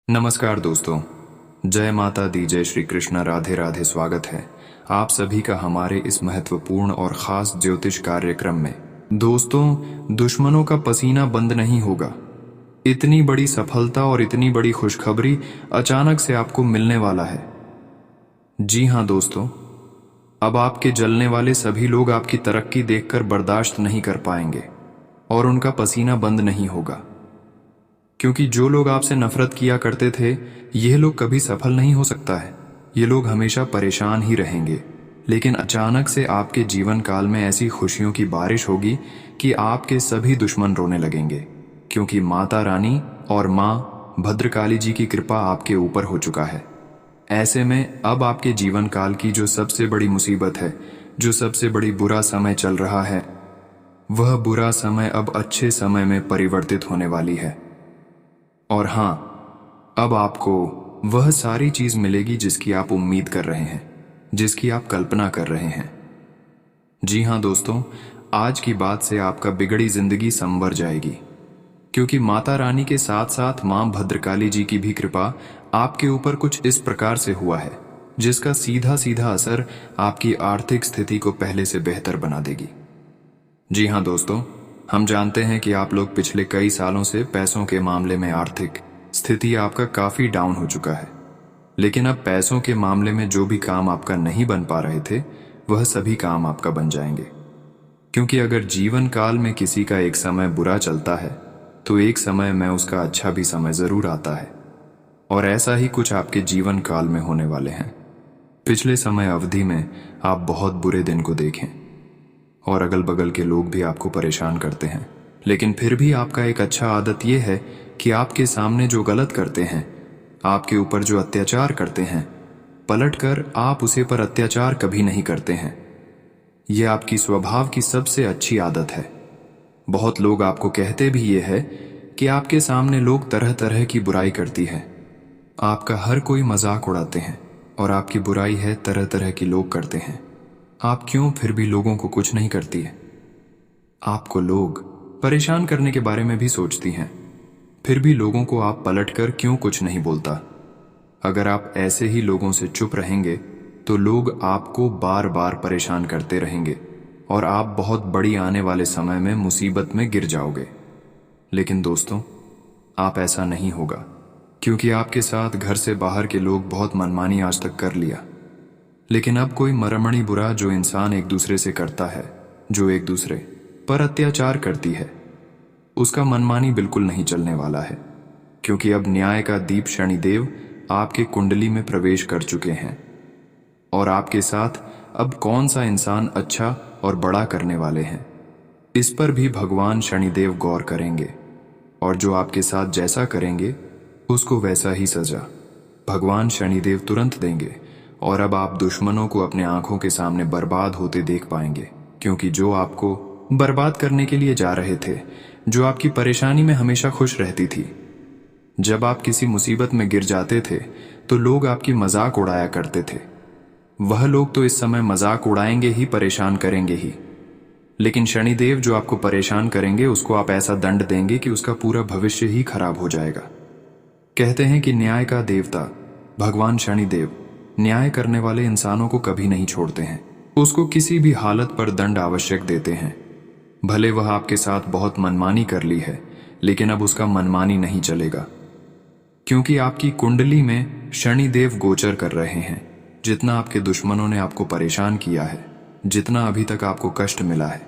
नमस्कार दोस्तों। जय माता दी, जय श्री कृष्णा, राधे राधे। स्वागत है आप सभी का हमारे इस महत्वपूर्ण और खास ज्योतिष कार्यक्रम में। दोस्तों, दुश्मनों का पसीना बंद नहीं होगा। इतनी बड़ी सफलता और इतनी बड़ी खुशखबरी अचानक से आपको मिलने वाला है। जी हाँ दोस्तों, अब आपके जलने वाले सभी लोग आपकी तरक्की देखकर बर्दाश्त नहीं कर पाएंगे और उनका पसीना बंद नहीं होगा। क्योंकि जो लोग आपसे नफरत किया करते थे, यह लोग कभी सफल नहीं हो सकता है। ये लोग हमेशा परेशान ही रहेंगे। लेकिन अचानक से आपके जीवन काल में ऐसी खुशियों की बारिश होगी कि आपके सभी दुश्मन रोने लगेंगे, क्योंकि माता रानी और माँ भद्रकाली जी की कृपा आपके ऊपर हो चुका है। ऐसे में अब आपके जीवन काल की जो सबसे बड़ी मुसीबत है, जो सबसे बड़ी बुरा समय चल रहा है, वह बुरा समय अब अच्छे समय में परिवर्तित होने वाली है। और हाँ, अब आपको वह सारी चीज मिलेगी जिसकी आप उम्मीद कर रहे हैं, जिसकी आप कल्पना कर रहे हैं। जी हाँ दोस्तों, आज की बात से आपका बिगड़ी जिंदगी संवर जाएगी, क्योंकि माता रानी के साथ साथ मां भद्रकाली जी की भी कृपा आपके ऊपर कुछ इस प्रकार से हुआ है, जिसका सीधा सीधा असर आपकी आर्थिक स्थिति को पहले से बेहतर बना देगी। जी हाँ दोस्तों, हम जानते हैं कि आप लोग पिछले कई सालों से पैसों के मामले में आर्थिक स्थिति आपका काफी डाउन हो चुका है। लेकिन अब पैसों के मामले में जो भी काम आपका नहीं बन पा रहे थे, वह सभी काम आपका बन जाएंगे। क्योंकि अगर जीवन काल में किसी का एक समय बुरा चलता है, तो एक समय में उसका अच्छा भी समय जरूर आता है। और ऐसा ही कुछ आपके जीवन काल में होने वाले हैं। पिछले समय अवधि में आप बहुत बुरे दिन को देखें और अगल बगल के लोग भी आपको परेशान करते हैं, लेकिन फिर भी आपका एक अच्छा आदत यह है कि आपके सामने जो गलत करते हैं, आपके ऊपर जो अत्याचार करते हैं, पलटकर आप उसे पर अत्याचार कभी नहीं करते हैं। यह आपकी स्वभाव की सबसे अच्छी आदत है। बहुत लोग आपको कहते भी ये है कि आपके सामने लोग तरह तरह की बुराई करती है, आपका हर कोई मजाक उड़ाते हैं और आपकी बुराई है तरह तरह के लोग करते हैं। आप क्यों फिर भी लोगों को कुछ नहीं करती है? आपको लोग परेशान करने के बारे में भी सोचती हैं, फिर भी लोगों को आप पलटकर क्यों कुछ नहीं बोलता? अगर आप ऐसे ही लोगों से चुप रहेंगे तो लोग आपको बार बार परेशान करते रहेंगे और आप बहुत बड़ी आने वाले समय में मुसीबत में गिर जाओगे। लेकिन दोस्तों, आप ऐसा नहीं होगा, क्योंकि आपके साथ घर से बाहर के लोग बहुत मनमानी आज तक कर लिया। लेकिन अब कोई मरमणी बुरा जो इंसान एक दूसरे से करता है, जो एक दूसरे पर अत्याचार करती है, उसका मनमानी बिल्कुल नहीं चलने वाला है। क्योंकि अब न्याय का दीप शनिदेव आपके कुंडली में प्रवेश कर चुके हैं और आपके साथ अब कौन सा इंसान अच्छा और बड़ा करने वाले हैं, इस पर भी भगवान शनिदेव गौर करेंगे। और जो आपके साथ जैसा करेंगे, उसको वैसा ही सजा भगवान शनिदेव तुरंत देंगे। और अब आप दुश्मनों को अपने आंखों के सामने बर्बाद होते देख पाएंगे। क्योंकि जो आपको बर्बाद करने के लिए जा रहे थे, जो आपकी परेशानी में हमेशा खुश रहती थी, जब आप किसी मुसीबत में गिर जाते थे तो लोग आपकी मजाक उड़ाया करते थे। वह लोग तो इस समय मजाक उड़ाएंगे ही, परेशान करेंगे ही। लेकिन शनिदेव जो आपको परेशान करेंगे, उसको आप ऐसा दंड देंगे कि उसका पूरा भविष्य ही खराब हो जाएगा। कहते हैं कि न्याय का देवता भगवान शनिदेव न्याय करने वाले इंसानों को कभी नहीं छोड़ते हैं। उसको किसी भी हालत पर दंड आवश्यक देते हैं। भले वह आपके साथ बहुत मनमानी कर ली है, लेकिन अब उसका मनमानी नहीं चलेगा, क्योंकि आपकी कुंडली में शनिदेव गोचर कर रहे हैं। जितना आपके दुश्मनों ने आपको परेशान किया है, जितना अभी तक आपको कष्ट मिला है,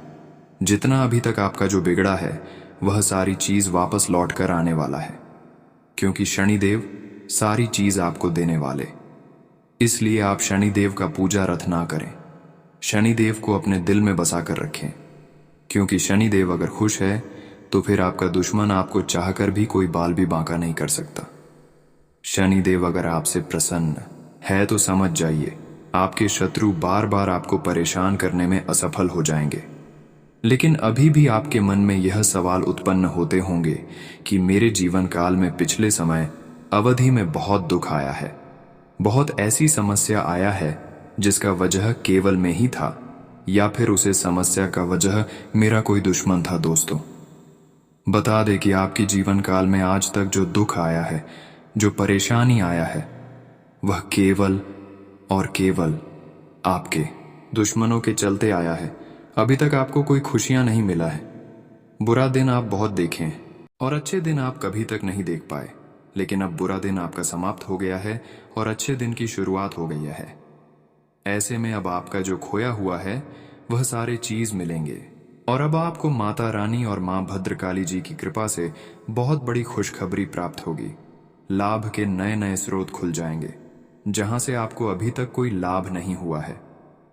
जितना अभी तक आपका जो बिगड़ा है, वह सारी चीज वापस लौट कर आने वाला है। क्योंकि शनिदेव सारी चीज आपको देने वाले। इसलिए आप शनिदेव का पूजा रथ ना करें, शनिदेव को अपने दिल में बसा कर रखें। क्योंकि शनिदेव अगर खुश है तो फिर आपका दुश्मन आपको चाहकर भी कोई बाल भी बांका नहीं कर सकता। शनिदेव अगर आपसे प्रसन्न है तो समझ जाइए, आपके शत्रु बार बार आपको परेशान करने में असफल हो जाएंगे। लेकिन अभी भी आपके मन में यह सवाल उत्पन्न होते होंगे कि मेरे जीवन काल में पिछले समय अवधि में बहुत दुख आया है, बहुत ऐसी समस्या आया है जिसका वजह केवल में ही था, या फिर उसे समस्या का वजह मेरा कोई दुश्मन था। दोस्तों, बता दे कि आपके जीवन काल में आज तक जो दुख आया है, जो परेशानी आया है वह केवल और केवल आपके दुश्मनों के चलते आया है। अभी तक आपको कोई खुशियां नहीं मिला है। बुरा दिन आप बहुत देखे हैं और अच्छे दिन आप कभी तक नहीं देख पाए, लेकिन अब बुरा दिन आपका समाप्त हो गया है और अच्छे दिन की शुरुआत हो गई है। ऐसे में अब आपका जो खोया हुआ है वह सारे चीज मिलेंगे और अब आपको माता रानी और मां भद्रकाली जी की कृपा से बहुत बड़ी खुशखबरी प्राप्त होगी। लाभ के नए नए स्रोत खुल जाएंगे। जहां से आपको अभी तक कोई लाभ नहीं हुआ है,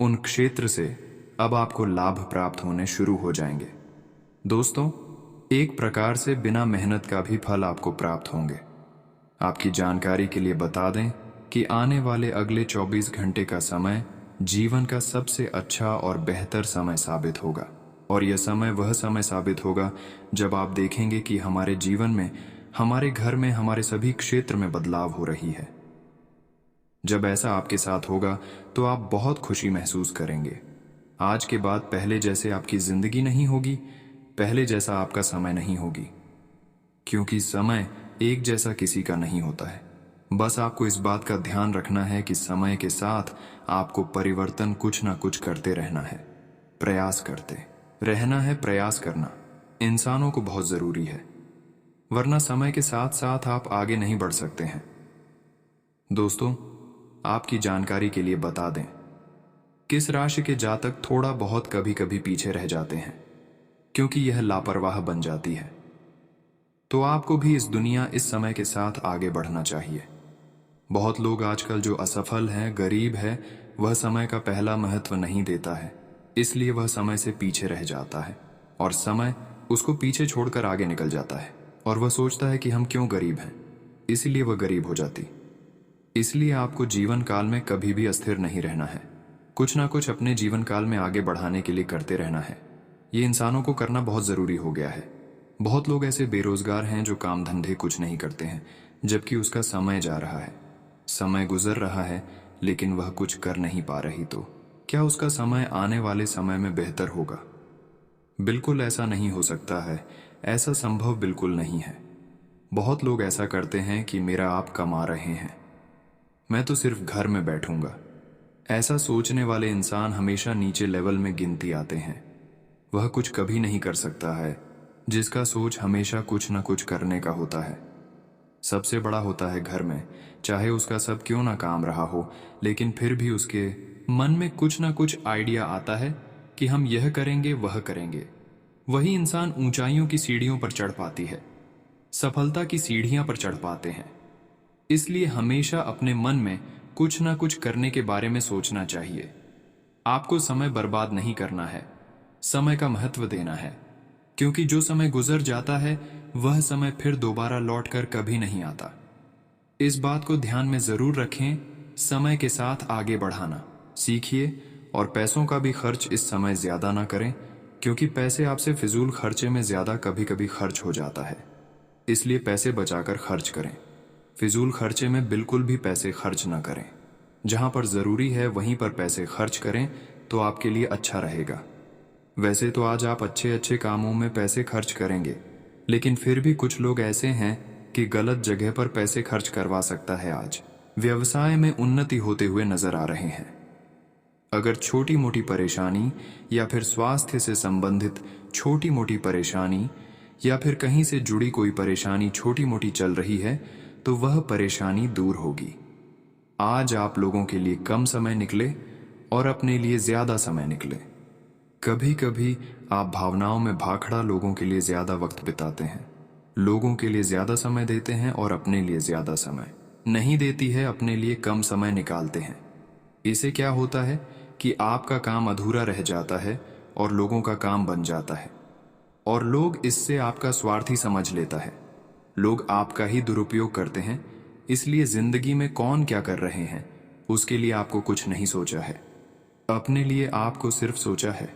उन क्षेत्र से अब आपको लाभ प्राप्त होने शुरू हो जाएंगे। दोस्तों, एक प्रकार से बिना मेहनत का भी फल आपको प्राप्त होंगे। आपकी जानकारी के लिए बता दें कि आने वाले अगले 24 घंटे का समय जीवन का सबसे अच्छा और बेहतर समय साबित होगा। और यह समय वह समय साबित होगा जब आप देखेंगे कि हमारे जीवन में, हमारे घर में, हमारे सभी क्षेत्र में बदलाव हो रही है। जब ऐसा आपके साथ होगा तो आप बहुत खुशी महसूस करेंगे। आज के बाद पहले जैसे आपकी जिंदगी नहीं होगी, पहले जैसा आपका समय नहीं होगी, क्योंकि समय एक जैसा किसी का नहीं होता है। बस आपको इस बात का ध्यान रखना है कि समय के साथ आपको परिवर्तन कुछ ना कुछ करते रहना है, प्रयास करते रहना है। प्रयास करना इंसानों को बहुत जरूरी है, वरना समय के साथ साथ आप आगे नहीं बढ़ सकते हैं। दोस्तों, आपकी जानकारी के लिए बता दें, किस राशि के जातक थोड़ा बहुत कभी कभी पीछे रह जाते हैं क्योंकि यह लापरवाह बन जाती है, तो आपको भी इस दुनिया, इस समय के साथ आगे बढ़ना चाहिए। बहुत लोग आजकल जो असफल हैं, गरीब है, वह समय का पहला महत्व नहीं देता है, इसलिए वह समय से पीछे रह जाता है और समय उसको पीछे छोड़कर आगे निकल जाता है और वह सोचता है कि हम क्यों गरीब हैं, इसलिए वह गरीब हो जाती। इसलिए आपको जीवन काल में कभी भी अस्थिर नहीं रहना है। कुछ ना कुछ अपने जीवन काल में आगे बढ़ाने के लिए करते रहना है। ये इंसानों को करना बहुत ज़रूरी हो गया है। बहुत लोग ऐसे बेरोजगार हैं जो काम धंधे कुछ नहीं करते हैं, जबकि उसका समय जा रहा है, समय गुजर रहा है, लेकिन वह कुछ कर नहीं पा रही। तो क्या उसका समय आने वाले समय में बेहतर होगा? बिल्कुल ऐसा नहीं हो सकता है। ऐसा संभव बिल्कुल नहीं है। बहुत लोग ऐसा करते हैं कि मेरा आप कमा रहे हैं, मैं तो सिर्फ घर में बैठूंगा। ऐसा सोचने वाले इंसान हमेशा नीचे लेवल में गिनती आते हैं। वह कुछ कभी नहीं कर सकता है जिसका सोच हमेशा कुछ ना कुछ करने का होता है। सबसे बड़ा होता है घर में, चाहे उसका सब क्यों ना काम रहा हो, लेकिन फिर भी उसके मन में कुछ ना कुछ आइडिया आता है कि हम यह करेंगे, वह करेंगे। वही इंसान ऊंचाइयों की सीढ़ियों पर चढ़ पाती है, सफलता की सीढ़ियां पर चढ़ पाते हैं। इसलिए हमेशा अपने मन में कुछ ना कुछ करने के बारे में सोचना चाहिए। आपको समय बर्बाद नहीं करना है, समय का महत्व देना है, क्योंकि जो समय गुजर जाता है वह समय फिर दोबारा लौटकर कभी नहीं आता। इस बात को ध्यान में जरूर रखें। समय के साथ आगे बढ़ाना सीखिए और पैसों का भी खर्च इस समय ज्यादा ना करें, क्योंकि पैसे आपसे फिजूल खर्चे में ज्यादा कभी कभी खर्च हो जाता है। इसलिए पैसे बचाकर खर्च करें। फिजूल खर्चे में बिल्कुल भी पैसे खर्च ना करें। जहां पर जरूरी है वहीं पर पैसे खर्च करें तो आपके लिए अच्छा रहेगा। वैसे तो आज आप अच्छे अच्छे कामों में पैसे खर्च करेंगे, लेकिन फिर भी कुछ लोग ऐसे हैं कि गलत जगह पर पैसे खर्च करवा सकता है। आज व्यवसाय में उन्नति होते हुए नजर आ रहे हैं। अगर छोटी मोटी परेशानी या फिर स्वास्थ्य से संबंधित छोटी मोटी परेशानी या फिर कहीं से जुड़ी कोई परेशानी छोटी मोटी चल रही है तो वह परेशानी दूर होगी। आज आप लोगों के लिए कम समय निकले और अपने लिए ज्यादा समय निकले। कभी कभी आप भावनाओं में भाखड़ा लोगों के लिए ज्यादा वक्त बिताते हैं, लोगों के लिए ज्यादा समय देते हैं और अपने लिए ज्यादा समय नहीं देती है, अपने लिए कम समय निकालते हैं। इससे क्या होता है कि आपका काम अधूरा रह जाता है और लोगों का काम बन जाता है, और लोग इससे आपका स्वार्थी समझ लेता है। लोग आपका ही दुरुपयोग करते हैं। इसलिए जिंदगी में कौन क्या कर रहे हैं उसके लिए आपको कुछ नहीं सोचा है। अपने लिए आपको सिर्फ सोचा है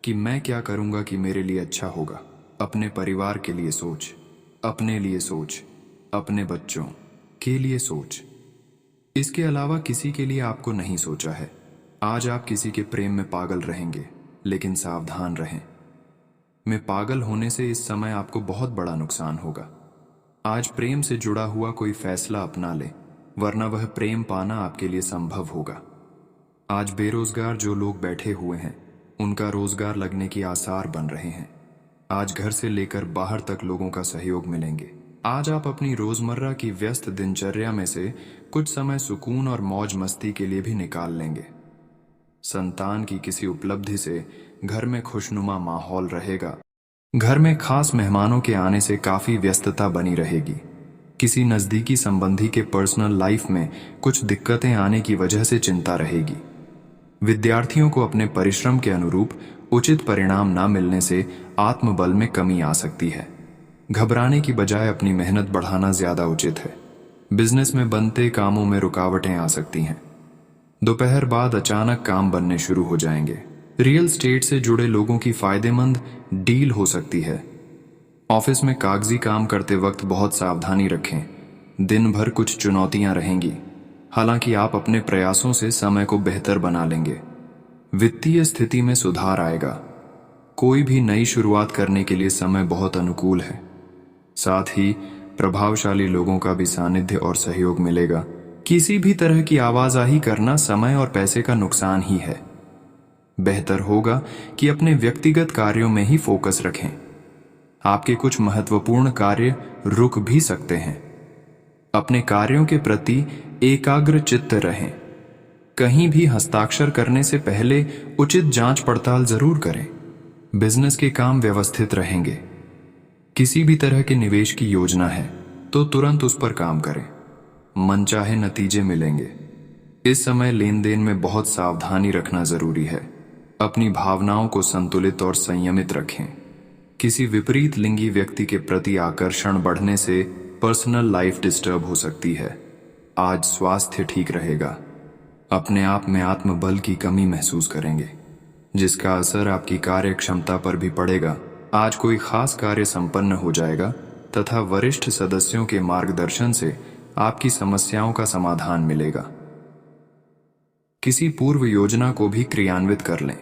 कि मैं क्या करूंगा कि मेरे लिए अच्छा होगा। अपने परिवार के लिए सोच, अपने लिए सोच, अपने बच्चों के लिए सोच। इसके अलावा किसी के लिए आपको नहीं सोचा है। आज आप किसी के प्रेम में पागल रहेंगे, लेकिन सावधान रहें। में पागल होने से इस समय आपको बहुत बड़ा नुकसान होगा। आज प्रेम से जुड़ा हुआ कोई फैसला अपना ले, वरना वह प्रेम पाना आपके लिए संभव होगा। आज बेरोजगार जो लोग बैठे हुए हैं, उनका रोजगार लगने की आसार बन रहे हैं। आज घर से लेकर बाहर तक लोगों का सहयोग मिलेंगे। आज आप अपनी रोजमर्रा की व्यस्त दिनचर्या में से कुछ समय सुकून और मौज मस्ती के लिए भी निकाल लेंगे। संतान की किसी उपलब्धि से घर में खुशनुमा माहौल रहेगा। घर में खास मेहमानों के आने से काफी व्यस्तता बनी रहेगी। किसी नजदीकी संबंधी के पर्सनल लाइफ में कुछ दिक्कतें आने की वजह से चिंता रहेगी। विद्यार्थियों को अपने परिश्रम के अनुरूप उचित परिणाम ना मिलने से आत्मबल में कमी आ सकती है। घबराने की बजाय अपनी मेहनत बढ़ाना ज्यादा उचित है। बिजनेस में बनते कामों में रुकावटें आ सकती हैं। दोपहर बाद अचानक काम बनने शुरू हो जाएंगे। रियल स्टेट से जुड़े लोगों की फायदेमंद डील हो सकती है। ऑफिस में कागजी काम करते वक्त बहुत सावधानी रखें। दिन भर कुछ चुनौतियां रहेंगी, हालांकि आप अपने प्रयासों से समय को बेहतर बना लेंगे। वित्तीय स्थिति में सुधार आएगा। कोई भी नई शुरुआत करने के लिए समय बहुत अनुकूल है। साथ ही प्रभावशाली लोगों का भी सानिध्य और सहयोग मिलेगा। किसी भी तरह की आवाजाही करना समय और पैसे का नुकसान ही है। बेहतर होगा कि अपने व्यक्तिगत कार्यों में ही फोकस रखें। आपके कुछ महत्वपूर्ण कार्य रुक भी सकते हैं। अपने कार्यों के प्रति एकाग्र चित्त रहें। कहीं भी हस्ताक्षर करने से पहले उचित जांच पड़ताल जरूर करें। बिजनेस के काम व्यवस्थित रहेंगे। किसी भी तरह के निवेश की योजना है तो तुरंत उस पर काम करें। मनचाहे नतीजे मिलेंगे। इस समय लेन देन में बहुत सावधानी रखना जरूरी है। अपनी भावनाओं को संतुलित और संयमित रखें। किसी विपरीत लिंगी व्यक्ति के प्रति आकर्षण बढ़ने से पर्सनल लाइफ डिस्टर्ब हो सकती है। आज स्वास्थ्य ठीक रहेगा। अपने आप में आत्मबल की कमी महसूस करेंगे, जिसका असर आपकी कार्य क्षमता पर भी पड़ेगा। आज कोई खास कार्य संपन्न हो जाएगा तथा वरिष्ठ सदस्यों के मार्गदर्शन से आपकी समस्याओं का समाधान मिलेगा। किसी पूर्व योजना को भी क्रियान्वित कर लें।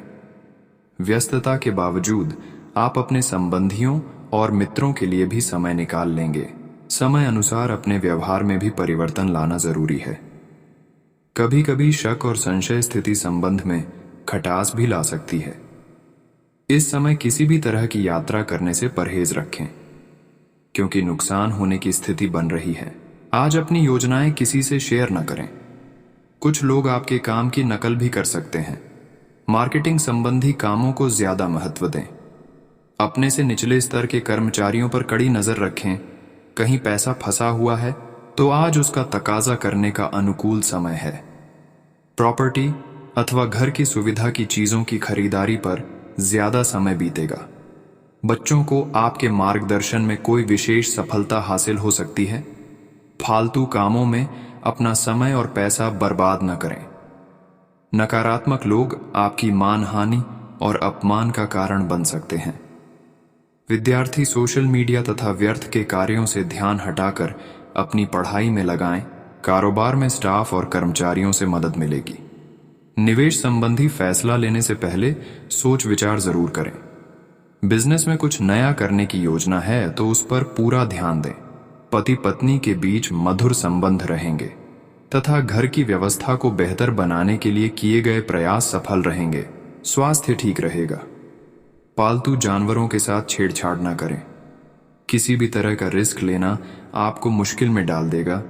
व्यस्तता के बावजूद आप अपने संबंधियों और मित्रों के लिए भी समय निकाल लेंगे। समय अनुसार अपने व्यवहार में भी परिवर्तन लाना जरूरी है। कभी कभी शक और संशय स्थिति संबंध में खटास भी ला सकती है। इस समय किसी भी तरह की यात्रा करने से परहेज रखें, क्योंकि नुकसान होने की स्थिति बन रही है। आज अपनी योजनाएं किसी से शेयर न करें। कुछ लोग आपके काम की नकल भी कर सकते हैं। मार्केटिंग संबंधी कामों को ज्यादा महत्व दें। अपने से निचले स्तर के कर्मचारियों पर कड़ी नजर रखें। कहीं पैसा फंसा हुआ है तो आज उसका तकाजा करने का अनुकूल समय है। प्रॉपर्टी अथवा घर की सुविधा की चीजों की खरीदारी पर ज्यादा समय बीतेगा। बच्चों को आपके मार्गदर्शन में कोई विशेष सफलता हासिल हो सकती है। फालतू कामों में अपना समय और पैसा बर्बाद न करें। नकारात्मक लोग आपकी मानहानि और अपमान का कारण बन सकते हैं। विद्यार्थी सोशल मीडिया तथा व्यर्थ के कार्यों से ध्यान हटाकर अपनी पढ़ाई में लगाएं। कारोबार में स्टाफ और कर्मचारियों से मदद मिलेगी। निवेश संबंधी फैसला लेने से पहले सोच विचार जरूर करें। बिजनेस में कुछ नया करने की योजना है तो उस पर पूरा ध्यान दें। पति पत्नी के बीच मधुर संबंध रहेंगे तथा घर की व्यवस्था को बेहतर बनाने के लिए किए गए प्रयास सफल रहेंगे। स्वास्थ्य ठीक रहेगा। पालतू जानवरों के साथ छेड़छाड़ न करें। किसी भी तरह का रिस्क लेना आपको मुश्किल में डाल देगा।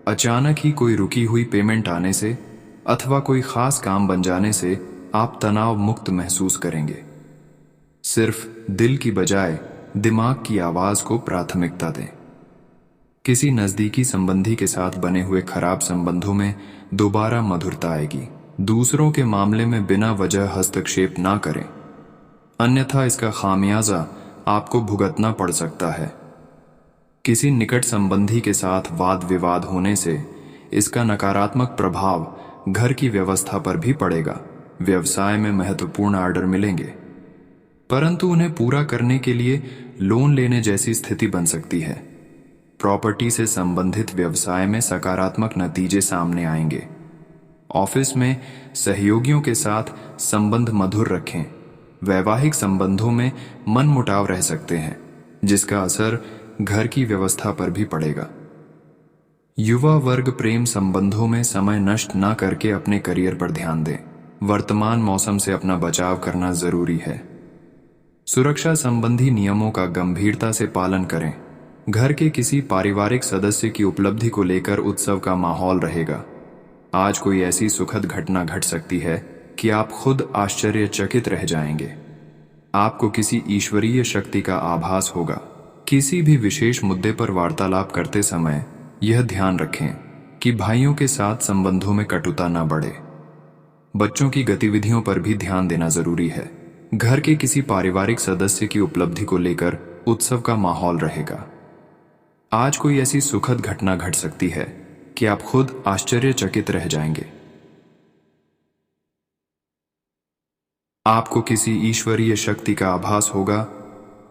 अचानक ही कोई रुकी हुई पेमेंट आने से अथवा कोई खास काम बन जाने से आप तनाव मुक्त महसूस करेंगे। सिर्फ दिल की बजाय दिमाग की आवाज को प्राथमिकता दें। किसी नजदीकी संबंधी के साथ बने हुए खराब संबंधों में दोबारा मधुरता आएगी। दूसरों के मामले में बिना वजह हस्तक्षेप ना करें, अन्यथा इसका खामियाजा आपको भुगतना पड़ सकता है। किसी निकट संबंधी के साथ वाद विवाद होने से इसका नकारात्मक प्रभाव घर की व्यवस्था पर भी पड़ेगा। व्यवसाय में महत्वपूर्ण ऑर्डर मिलेंगे, परंतु उन्हें पूरा करने के लिए लोन लेने जैसी स्थिति बन सकती है। प्रॉपर्टी से संबंधित व्यवसाय में सकारात्मक नतीजे सामने आएंगे। ऑफिस में सहयोगियों के साथ संबंध मधुर रखें। वैवाहिक संबंधों में मनमुटाव रह सकते हैं, जिसका असर घर की व्यवस्था पर भी पड़ेगा। युवा वर्ग प्रेम संबंधों में समय नष्ट न करके अपने करियर पर ध्यान दें। वर्तमान मौसम से अपना बचाव करना जरूरी है। सुरक्षा संबंधी नियमों का गंभीरता से पालन करें। घर के किसी पारिवारिक सदस्य की उपलब्धि को लेकर उत्सव का माहौल रहेगा। आज कोई ऐसी सुखद घटना घट सकती है कि आप खुद आश्चर्यचकित रह जाएंगे। आपको किसी ईश्वरीय शक्ति का आभास होगा। किसी भी विशेष मुद्दे पर वार्तालाप करते समय यह ध्यान रखें कि भाइयों के साथ संबंधों में कटुता न बढ़े। बच्चों की गतिविधियों पर भी ध्यान देना जरूरी है। घर के किसी पारिवारिक सदस्य की उपलब्धि को लेकर उत्सव का माहौल रहेगा। आज कोई ऐसी सुखद घटना घट सकती है कि आप खुद आश्चर्यचकित रह जाएंगे। आपको किसी ईश्वरीय शक्ति का आभास होगा।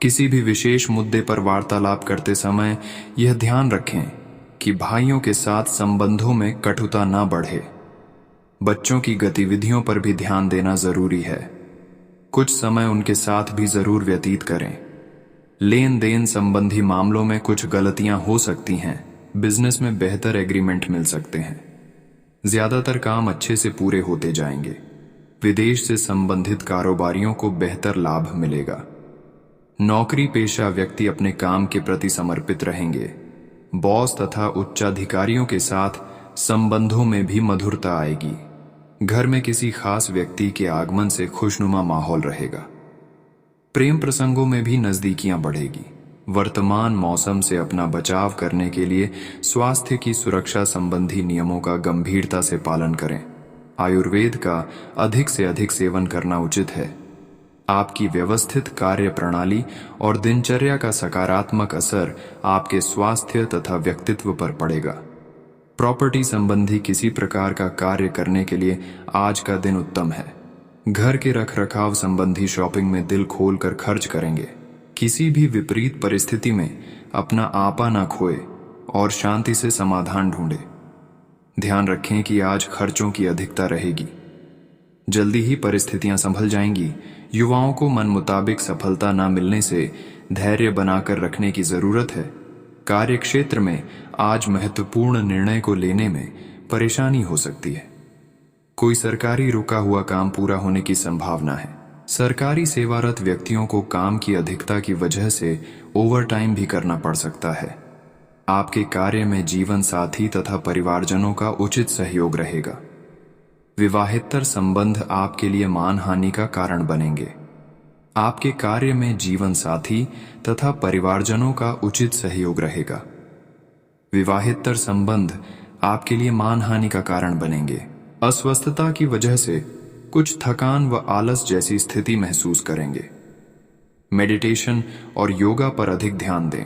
किसी भी विशेष मुद्दे पर वार्तालाप करते समय यह ध्यान रखें कि भाइयों के साथ संबंधों में कटुता ना बढ़े। बच्चों की गतिविधियों पर भी ध्यान देना जरूरी है। कुछ समय उनके साथ भी जरूर व्यतीत करें। लेन देन संबंधी मामलों में कुछ गलतियां हो सकती हैं। बिजनेस में बेहतर एग्रीमेंट मिल सकते हैं। ज्यादातर काम अच्छे से पूरे होते जाएंगे। विदेश से संबंधित कारोबारियों को बेहतर लाभ मिलेगा। नौकरी पेशा व्यक्ति अपने काम के प्रति समर्पित रहेंगे। बॉस तथा उच्चाधिकारियों के साथ संबंधों में भी मधुरता आएगी। घर में किसी खास व्यक्ति के आगमन से खुशनुमा माहौल रहेगा। प्रेम प्रसंगों में भी नजदीकियां बढ़ेगी। वर्तमान मौसम से अपना बचाव करने के लिए स्वास्थ्य की सुरक्षा संबंधी नियमों का गंभीरता से पालन करें। आयुर्वेद का अधिक से अधिक सेवन करना उचित है। आपकी व्यवस्थित कार्य प्रणाली और दिनचर्या का सकारात्मक असर आपके स्वास्थ्य तथा व्यक्तित्व पर पड़ेगा। प्रॉपर्टी संबंधी किसी प्रकार का कार्य करने के लिए आज का दिन उत्तम है। घर के रखरखाव संबंधी शॉपिंग में दिल खोलकर खर्च करेंगे। किसी भी विपरीत परिस्थिति में अपना आपा ना खोए और शांति से समाधान ढूंढे। ध्यान रखें कि आज खर्चों की अधिकता रहेगी। जल्दी ही परिस्थितियां संभल जाएंगी। युवाओं को मन मुताबिक सफलता न मिलने से धैर्य बनाकर रखने की जरूरत है। कार्य क्षेत्र में आज महत्वपूर्ण निर्णय को लेने में परेशानी हो सकती है। कोई सरकारी रुका हुआ काम पूरा होने की संभावना है। सरकारी सेवारत व्यक्तियों को काम की अधिकता की वजह से ओवरटाइम भी करना पड़ सकता है। आपके कार्य में जीवन साथी तथा परिवारजनों का उचित सहयोग रहेगा। विवाहेतर संबंध आपके लिए मानहानि का कारण बनेंगे। आपके कार्य में जीवन साथी तथा परिवारजनों का उचित सहयोग रहेगा। विवाहेतर संबंध आपके लिए मानहानि का कारण बनेंगे। अस्वस्थता की वजह से कुछ थकान व आलस जैसी स्थिति महसूस करेंगे। मेडिटेशन और योगा पर अधिक ध्यान दें।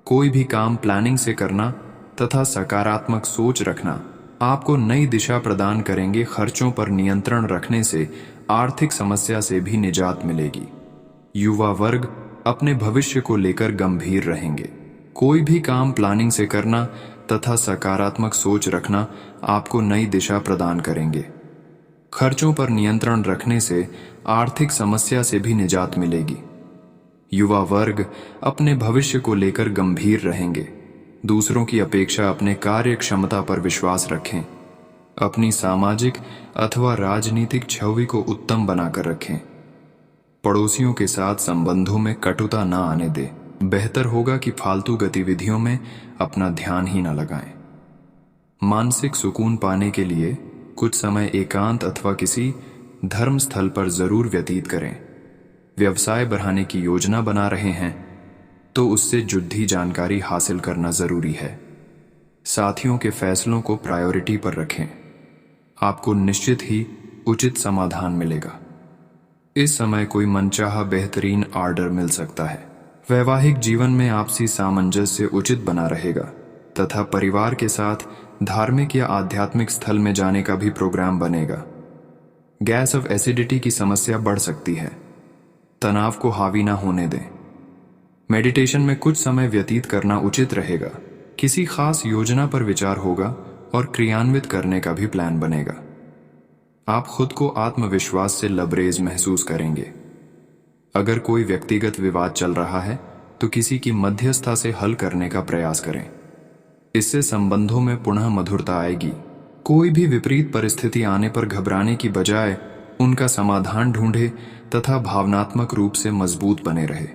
कोई भी काम प्लानिंग से करना तथा सकारात्मक सोच रखना आपको नई दिशा प्रदान करेंगे। खर्चों पर नियंत्रण रखने से आर्थिक समस्या से भी निजात मिलेगी। युवा वर्ग अपने भविष्य को लेकर गंभीर रहेंगे। कोई भी काम प्लानिंग से करना तथा सकारात्मक सोच रखना आपको नई दिशा प्रदान करेंगे। खर्चों पर नियंत्रण रखने से आर्थिक समस्या से भी निजात मिलेगी। युवा वर्ग अपने भविष्य को लेकर गंभीर रहेंगे। दूसरों की अपेक्षा अपने कार्य क्षमता पर विश्वास रखें। अपनी सामाजिक अथवा राजनीतिक छवि को उत्तम बनाकर रखें। पड़ोसियों के साथ संबंधों में कटुता न आने दें। बेहतर होगा कि फालतू गतिविधियों में अपना ध्यान ही न लगाएं। मानसिक सुकून पाने के लिए कुछ समय एकांत अथवा किसी धर्म स्थल पर जरूर व्यतीत करें। व्यवसाय बढ़ाने की योजना बना रहे हैं तो उससे जुड़ी जानकारी हासिल करना जरूरी है। साथियों के फैसलों को प्रायोरिटी पर रखें। आपको निश्चित ही उचित समाधान मिलेगा। इस समय कोई मनचाहा बेहतरीन ऑर्डर मिल सकता है। वैवाहिक जीवन में आपसी सामंजस्य उचित बना रहेगा तथा परिवार के साथ धार्मिक या आध्यात्मिक स्थल में जाने का भी प्रोग्राम बनेगा। गैस ऑफ एसिडिटी की समस्या बढ़ सकती है। तनाव को हावी ना होने दें। मेडिटेशन में कुछ समय व्यतीत करना उचित रहेगा। किसी खास योजना पर विचार होगा और क्रियान्वित करने का भी प्लान बनेगा। आप खुद को आत्मविश्वास से लबरेज महसूस करेंगे। अगर कोई व्यक्तिगत विवाद चल रहा है तो किसी की मध्यस्थता से हल करने का प्रयास करें। इससे संबंधों में पुनः मधुरता आएगी। कोई भी विपरीत परिस्थिति आने पर घबराने की बजाय उनका समाधान ढूंढे तथा भावनात्मक रूप से मजबूत बने रहे।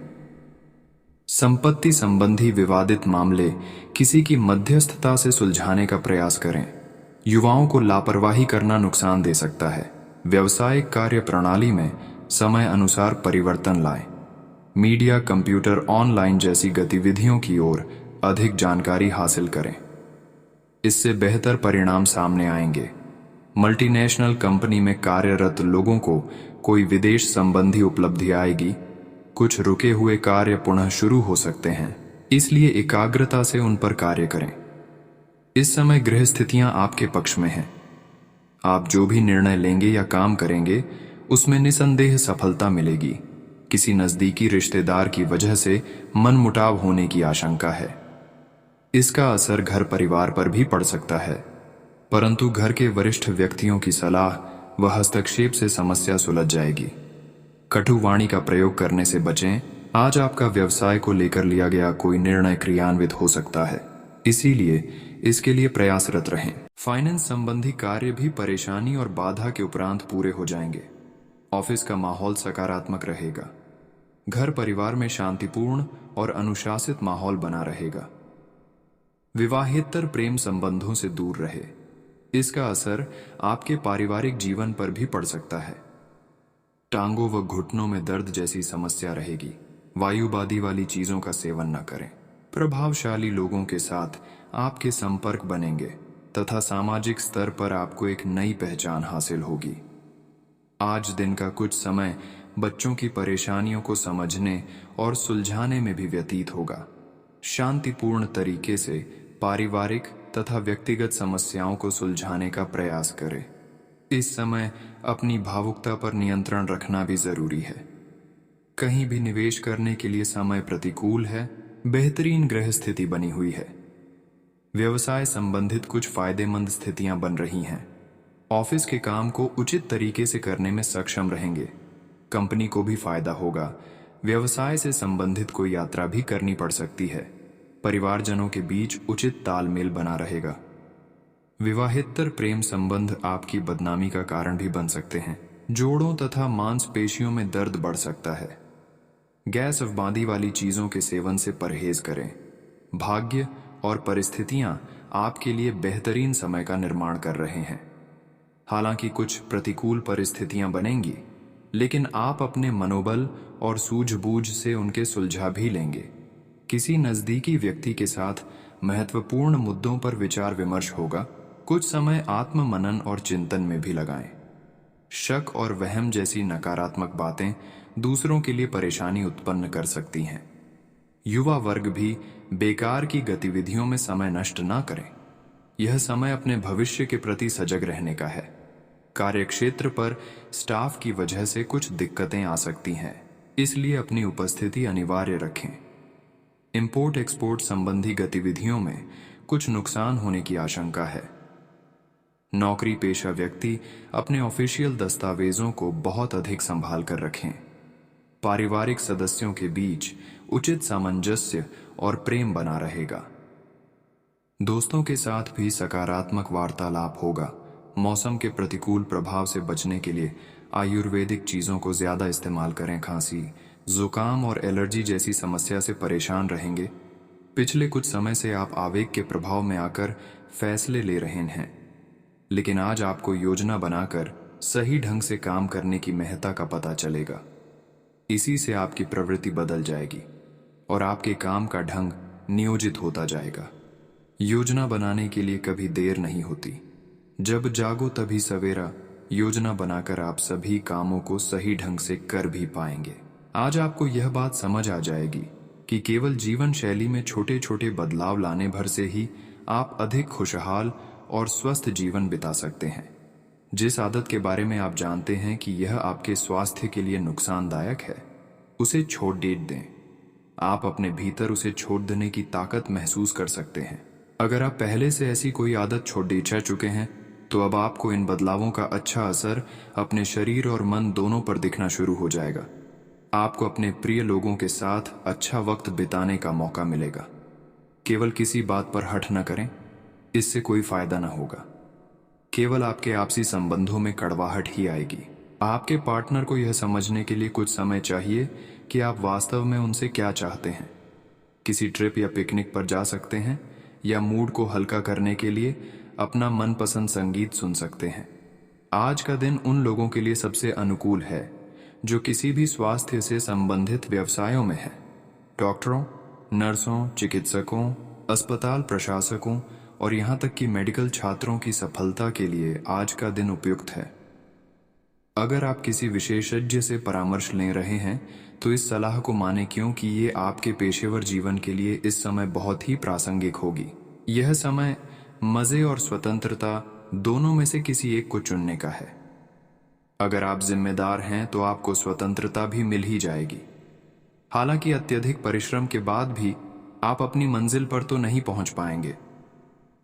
संपत्ति संबंधी विवादित मामले किसी की मध्यस्थता से सुलझाने का प्रयास करें। युवाओं को लापरवाही करना नुकसान दे सकता है। व्यावसायिक कार्य प्रणाली में समय अनुसार परिवर्तन लाएं। मीडिया, कंप्यूटर, ऑनलाइन जैसी गतिविधियों की ओर अधिक जानकारी हासिल करें। इससे बेहतर परिणाम सामने आएंगे। मल्टीनेशनल कंपनी में कार्यरत लोगों को कोई विदेश संबंधी उपलब्धि आएगी। कुछ रुके हुए कार्य पुनः शुरू हो सकते हैं, इसलिए एकाग्रता से उन पर कार्य करें। इस समय गृह स्थितियां आपके पक्ष में हैं। आप जो भी निर्णय लेंगे या काम करेंगे उसमें निसंदेह सफलता मिलेगी। किसी नजदीकी रिश्तेदार की वजह से मनमुटाव होने की आशंका है। इसका असर घर परिवार पर भी पड़ सकता है, परंतु घर के वरिष्ठ व्यक्तियों की सलाह व हस्तक्षेप से समस्या सुलझ जाएगी। कटु वाणी का प्रयोग करने से बचें। आज आपका व्यवसाय को लेकर लिया गया कोई निर्णय क्रियान्वित हो सकता है, इसीलिए इसके लिए प्रयासरत रहें। फाइनेंस संबंधी कार्य भी परेशानी और बाधा के उपरांत पूरे हो जाएंगे। ऑफिस का माहौल सकारात्मक रहेगा। घर परिवार में शांतिपूर्ण और अनुशासित माहौल बना रहेगा। विवाहेतर प्रेम संबंधों से दूर रहे। इसका असर आपके पारिवारिक जीवन पर भी पड़ सकता है। टांगों व घुटनों में दर्द जैसी समस्या रहेगी। वायुबादी वाली चीजों का सेवन न करें। प्रभावशाली लोगों के साथ आपके संपर्क बनेंगे तथा सामाजिक स्तर पर आपको एक नई पहचान हासिल होगी। आज दिन का कुछ समय बच्चों की परेशानियों को समझने और सुलझाने में भी व्यतीत होगा। शांतिपूर्ण तरीके से पारिवारिक तथा व्यक्तिगत समस्याओं को सुलझाने का प्रयास करें। इस समय अपनी भावुकता पर नियंत्रण रखना भी जरूरी है। कहीं भी निवेश करने के लिए समय प्रतिकूल है। बेहतरीन ग्रह स्थिति बनी हुई है। व्यवसाय संबंधित कुछ फायदेमंद स्थितियां बन रही हैं। ऑफिस के काम को उचित तरीके से करने में सक्षम रहेंगे। कंपनी को भी फायदा होगा। व्यवसाय से संबंधित कोई यात्रा भी करनी पड़ सकती है। परिवारजनों के बीच उचित तालमेल बना रहेगा। विवाहेतर प्रेम संबंध आपकी बदनामी का कारण भी बन सकते हैं। जोड़ों तथा मांसपेशियों में दर्द बढ़ सकता है। गैस अवबादी वाली चीजों के सेवन से परहेज करें। भाग्य और परिस्थितियां आपके लिए बेहतरीन समय का निर्माण कर रहे हैं। हालांकि कुछ प्रतिकूल परिस्थितियां बनेंगी, लेकिन आप अपने मनोबल और सूझबूझ से उनके सुलझा भी लेंगे। किसी नजदीकी व्यक्ति के साथ महत्वपूर्ण मुद्दों पर विचार विमर्श होगा। कुछ समय आत्म मनन और चिंतन में भी लगाएं। शक और वहम जैसी नकारात्मक बातें दूसरों के लिए परेशानी उत्पन्न कर सकती हैं। युवा वर्ग भी बेकार की गतिविधियों में समय नष्ट ना करें। यह समय अपने भविष्य के प्रति सजग रहने का है। कार्यक्षेत्र पर स्टाफ की वजह से कुछ दिक्कतें आ सकती हैं, इसलिए अपनी उपस्थिति अनिवार्य रखें। इंपोर्ट एक्सपोर्ट संबंधी गतिविधियों में कुछ नुकसान होने की आशंका है। नौकरी पेशा व्यक्ति अपने ऑफिशियल दस्तावेजों को बहुत अधिक संभाल कर रखें। पारिवारिक सदस्यों के बीच उचित सामंजस्य और प्रेम बना रहेगा। दोस्तों के साथ भी सकारात्मक वार्तालाप होगा। मौसम के प्रतिकूल प्रभाव से बचने के लिए आयुर्वेदिक चीज़ों को ज़्यादा इस्तेमाल करें। खांसी, जुकाम और एलर्जी जैसी समस्या से परेशान रहेंगे। पिछले कुछ समय से आप आवेग के प्रभाव में आकर फैसले ले रहे हैं, लेकिन आज आपको योजना बनाकर सही ढंग से काम करने की महत्ता का पता चलेगा। इसी से आपकी प्रवृत्ति बदल जाएगी और आपके काम का ढंग नियोजित होता जाएगा। योजना बनाने के लिए कभी देर नहीं होती। जब जागो तभी सवेरा। योजना बनाकर आप सभी कामों को सही ढंग से कर भी पाएंगे। आज आपको यह बात समझ आ जाएगी कि केवल जीवन शैली में छोटे छोटे बदलाव लाने भर से ही आप अधिक खुशहाल और स्वस्थ जीवन बिता सकते हैं। जिस आदत के बारे में आप जानते हैं कि यह आपके स्वास्थ्य के लिए नुकसानदायक है, उसे छोड़ दें। आप अपने भीतर उसे छोड़ देने की ताकत महसूस कर सकते हैं। अगर आप पहले से ऐसी कोई आदत छोड़ चुके हैं, तो अब आपको इन बदलावों का अच्छा असर अपने शरीर और मन दोनों पर दिखना शुरू हो जाएगा। आपको अपने प्रिय लोगों के साथ अच्छा वक्त बिताने का मौका मिलेगा। केवल किसी बात पर हठ न करें, इससे कोई फायदा न होगा। केवल आपके आपसी संबंधों में कड़वाहट ही आएगी। आपके पार्टनर को यह समझने के लिए कुछ समय चाहिए कि आप वास्तव में उनसे क्या चाहते हैं। किसी ट्रिप या पिकनिक पर जा सकते हैं, या मूड को हल्का करने के लिए अपना मनपसंद संगीत सुन सकते हैं। आज का दिन उन लोगों के लिए सबसे अनुकूल है जो किसी भी स्वास्थ्य से संबंधित व्यवसायों में है। डॉक्टरों, नर्सों, चिकित्सकों, अस्पताल प्रशासकों और यहाँ तक कि मेडिकल छात्रों की सफलता के लिए आज का दिन उपयुक्त है। अगर आप किसी विशेषज्ञ से परामर्श ले रहे हैं तो इस सलाह को माने, क्योंकि ये आपके पेशेवर जीवन के लिए इस समय बहुत ही प्रासंगिक होगी। यह समय मजे और स्वतंत्रता दोनों में से किसी एक को चुनने का है। अगर आप जिम्मेदार हैं तो आपको स्वतंत्रता भी मिल ही जाएगी। हालांकि अत्यधिक परिश्रम के बाद भी आप अपनी मंजिल पर तो नहीं पहुंच पाएंगे,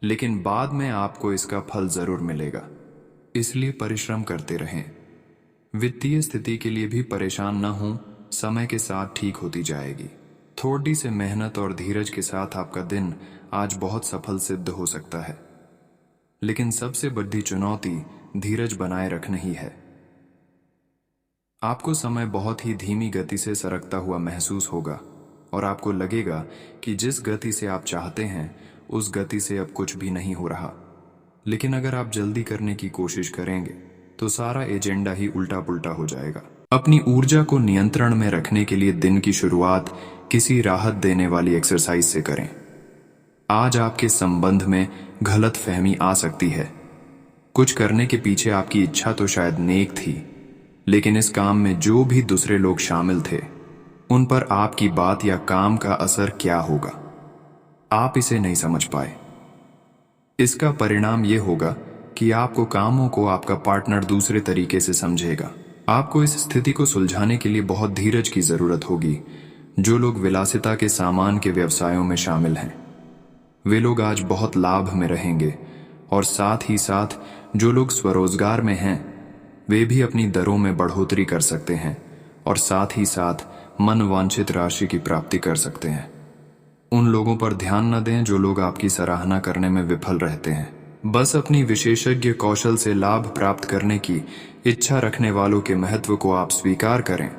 लेकिन बाद में आपको इसका फल जरूर मिलेगा। इसलिए परिश्रम करते रहें। वित्तीय स्थिति के लिए भी परेशान न हों, समय के साथ ठीक होती जाएगी। थोड़ी से मेहनत और धीरज के साथ आपका दिन आज बहुत सफल सिद्ध हो सकता है। लेकिन सबसे बड़ी चुनौती धीरज बनाए रखना ही है। आपको समय बहुत ही धीमी गति से सरकता हुआ महसूस होगा और आपको लगेगा कि जिस गति से आप चाहते हैं उस गति से अब कुछ भी नहीं हो रहा। लेकिन अगर आप जल्दी करने की कोशिश करेंगे तो सारा एजेंडा ही उल्टा पुल्टा हो जाएगा। अपनी ऊर्जा को नियंत्रण में रखने के लिए दिन की शुरुआत किसी राहत देने वाली एक्सरसाइज से करें। आज आपके संबंध में गलत फहमी आ सकती है। कुछ करने के पीछे आपकी इच्छा तो शायद नेक थी, लेकिन इस काम में जो भी दूसरे लोग शामिल थे उन पर आपकी बात या काम का असर क्या होगा, आप इसे नहीं समझ पाए। इसका परिणाम यह होगा कि आपको कामों को आपका पार्टनर दूसरे तरीके से समझेगा। आपको इस स्थिति को सुलझाने के लिए बहुत धीरज की जरूरत होगी। जो लोग विलासिता के सामान के व्यवसायों में शामिल हैं, वे लोग आज बहुत लाभ में रहेंगे, और साथ ही साथ जो लोग स्वरोजगार में हैं वे भी अपनी दरों में बढ़ोतरी कर सकते हैं और साथ ही साथ मनवांछित राशि की प्राप्ति कर सकते हैं। उन लोगों पर ध्यान न दें जो लोग आपकी सराहना करने में विफल रहते हैं। बस अपनी विशेषज्ञ कौशल से लाभ प्राप्त करने की इच्छा रखने वालों के महत्व को आप स्वीकार करें